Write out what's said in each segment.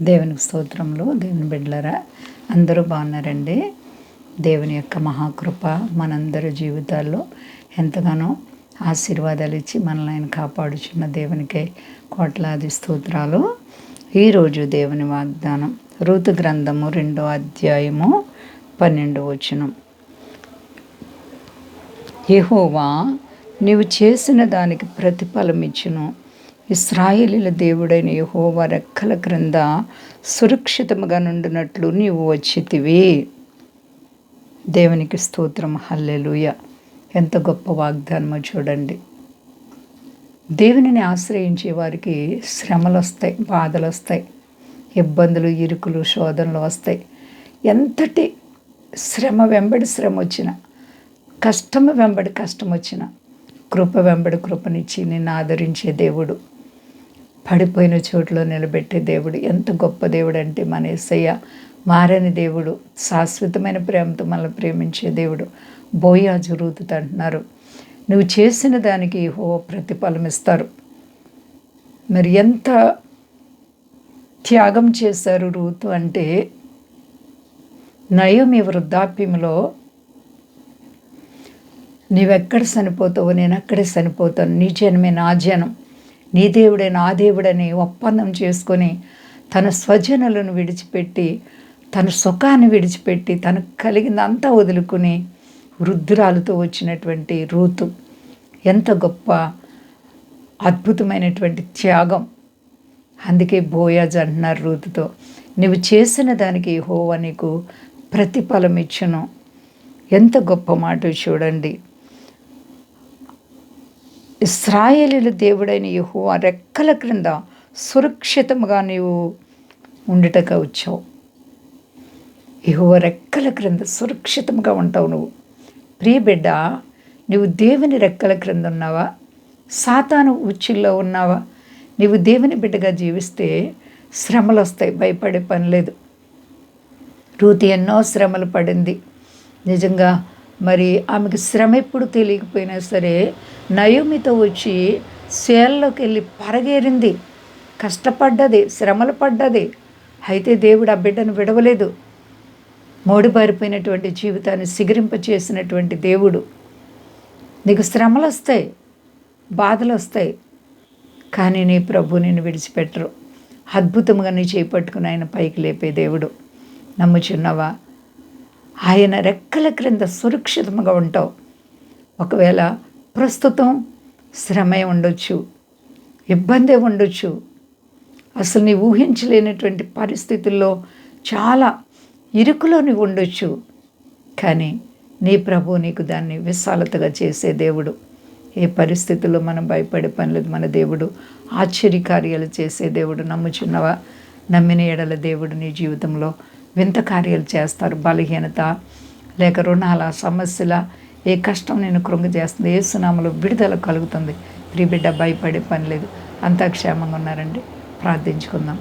దేవునికి స్తోత్రములు. దేవుని బిడ్డలారా, అందరూ బాగున్నారండి. దేవుని యొక్క మహాకృప మనందరి జీవితాల్లో ఎంతగానో ఆశీర్వాదాలు ఇచ్చి మనల్ని ఆయన కాపాడుచున్న దేవునికే కోట్లాది స్తోత్రాలు. ఈరోజు దేవుని వాగ్దానం రూతు గ్రంథము 2వ అధ్యాయము 12వ వచనం. యెహోవా నీవు చేసిన దానికి ప్రతిఫలం ఇచ్చును. ఇశ్రాయేలీల దేవుడైన యెహోవా రెక్కల క్రింద సురక్షితముగా నుండినట్లు నీవు వచ్చితివి. దేవునికి స్తోత్రం. హల్లెలూయా. ఎంత గొప్ప వాగ్దానమో చూడండి. దేవునిని ఆశ్రయించే వారికి శ్రమలు వస్తాయి, బాధలు వస్తాయి, ఇబ్బందులు, ఇరుకులు, శోధనలు వస్తాయి. ఎంతటి శ్రమ వెంబడి శ్రమ వచ్చినా, కష్టము వెంబడి కష్టం వచ్చినా, కృప వెంబడి కృపనిచ్చి నిన్ను ఆదరించే దేవుడు, పడిపోయిన చోట్లో నిలబెట్టే దేవుడు. ఎంత గొప్ప దేవుడు అంటే మన యేసయ్య. మారని దేవుడు, శాశ్వతమైన ప్రేమతో మనల్ని ప్రేమించే దేవుడు. బోయాజు రూతుతో అంటున్నారు, నువ్వు చేసిన దానికి యెహోవా ప్రతిఫలం ఇస్తారు. మరి ఎంత త్యాగం చేశారు రూతు అంటే, నయోమి వృద్ధాప్యంలో నీవెక్కడ చనిపోతావో నేను అక్కడే చనిపోతాను, నీ జనమే నా జనం, నీ దేవుడే నా దేవుడని ఒప్పందం చేసుకొని తన స్వజనులను విడిచిపెట్టి, తన సుఖాన్ని విడిచిపెట్టి, తనకు కలిగిందంతా వదులుకుని వృద్ధురాలతో వచ్చినటువంటి రూతు. ఎంత గొప్ప అద్భుతమైనటువంటి త్యాగం. అందుకే బోయాజు అంటున్నారు రూతుతో, నువ్వు చేసిన దానికి యెహోవా నీకు ప్రతిఫలం ఇచ్చును. ఎంత గొప్ప మాట చూడండి. ఇశ్రాయేలీల దేవుడైన యెహోవా రెక్కల క్రింద సురక్షితంగా నీవు ఉండుటకు వచ్చావు. యెహోవా రెక్కల క్రింద సురక్షితంగా ఉంటావు నువ్వు. ప్రియ బిడ్డ, నువ్వు దేవుని రెక్కల క్రింద ఉన్నావా? సాతాను ఉచ్చుల్లో ఉన్నావా? నీవు దేవుని బిడ్డగా జీవిస్తే శ్రమలు వస్తాయి, భయపడే పని లేదు. రూతు ఎన్నో శ్రమలు పడింది. నిజంగా మరి ఆమెకు శ్రమ ఎప్పుడు తెలియకపోయినా సరే నయోమితో వచ్చి సేలలోకి వెళ్ళి పరగేరింది, కష్టపడ్డది, శ్రమలు పడ్డది. అయితే దేవుడు ఆ బిడ్డను విడవలేదు. మోడిబారిపోయినటువంటి జీవితాన్ని సిగిరింపచేసినటువంటి దేవుడు. నీకు శ్రమలు వస్తాయి, బాధలు వస్తాయి, కానీ నీ ప్రభు నిన్ను విడిచిపెట్టరు. అద్భుతంగా నీ చేపట్టుకుని ఆయన పైకి లేపే దేవుడు. నమ్ముచున్నావా? ఆయన రెక్కల క్రింద సురక్షితంగా ఉంటావు. ఒకవేళ ప్రస్తుతం శ్రమే ఉండొచ్చు, ఇబ్బందే ఉండొచ్చు, అసలు నీ ఊహించలేనటువంటి పరిస్థితుల్లో చాలా ఇరుకులో నీవు ఉండొచ్చు, కానీ నీ ప్రభు నీకు దాన్ని విశాలతగా చేసే దేవుడు. ఏ పరిస్థితుల్లో మనం భయపడే పని లేదు. మన దేవుడు ఆశ్చర్యకార్యాలు చేసే దేవుడు. నమ్ముచున్నవా? నమ్మిన ఎడల దేవుడు నీ జీవితంలో వింత కార్యాలు చేస్తారు. బలహీనత లేక రుణాల సమస్యల ఏ కష్టం నేను కృంగజేస్తుంది, యేసునామములో విడుదల కలుగుతుంది. ప్రియ బిడ్డ, భయపడే పని లేదు. అంతా క్షేమంగా ఉన్నారండి. ప్రార్థించుకుందాం.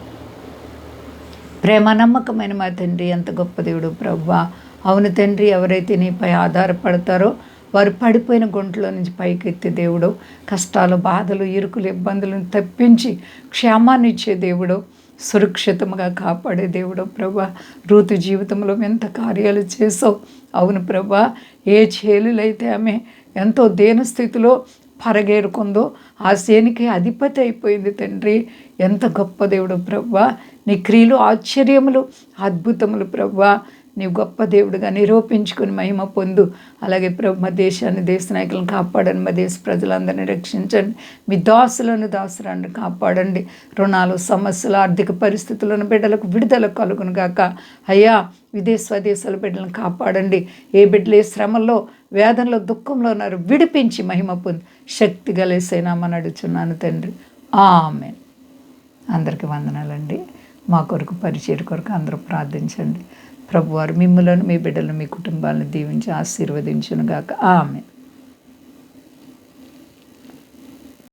ప్రేమ నమ్మకమైన మా తండ్రి, ఎంత గొప్ప దేవుడు ప్రభువా. అవును తండ్రి, ఎవరైతే నీపై ఆధారపడతారో వారు పడిపోయిన గుంటలో నుంచి పైకెత్తే దేవుడు, కష్టాలు, బాధలు, ఇరుకులు, ఇబ్బందులను తప్పించి క్షేమాన్ని ఇచ్చే దేవుడు, సురక్షితంగా కాపాడే దేవుడు ప్రభా. రూతు జీవితంలో ఎంత కార్యాలు చేసావు. అవును ప్రభా, ఏ చేలులైతే ఆమె ఎంతో దీనస్థితిలో పరగేరుకుందో ఆ సేనికి అధిపతి అయిపోయింది తండ్రి. ఎంత గొప్ప దేవుడు ప్రభా. నీ క్రియలు ఆశ్చర్యములు, అద్భుతములు ప్రభా. నీవు గొప్ప దేవుడిగా నిరూపించుకుని మహిమ పొందు. అలాగే ప్రభు, మా దేశాన్ని, దేశ నాయకులను కాపాడండి. మా దేశ ప్రజలందరినీ రక్షించండి. మీ దాసురాన్ని కాపాడండి. రుణాలు, సమస్యలు, ఆర్థిక పరిస్థితులను బిడ్డలకు విడుదల కలుగును గాక. అయ్యా, స్వదేశాల బిడ్డలను కాపాడండి. ఏ బిడ్డలు ఏ శ్రమల్లో, వేదనలో, దుఃఖంలో ఉన్నారు, విడిపించి మహిమ పొంది శక్తి గలేసేనామని అడుగుచున్నాను తండ్రి. ఆమేన్. అందరికీ వందనాలండి. మా కొరకు, పరిచర్య కొరకు అందరూ ప్రార్థించండి. ప్రభువారు మిమ్ములను, మీ బిడ్డలను, మీ కుటుంబాలను దీవించి ఆశీర్వదించును గాక. ఆమేన్.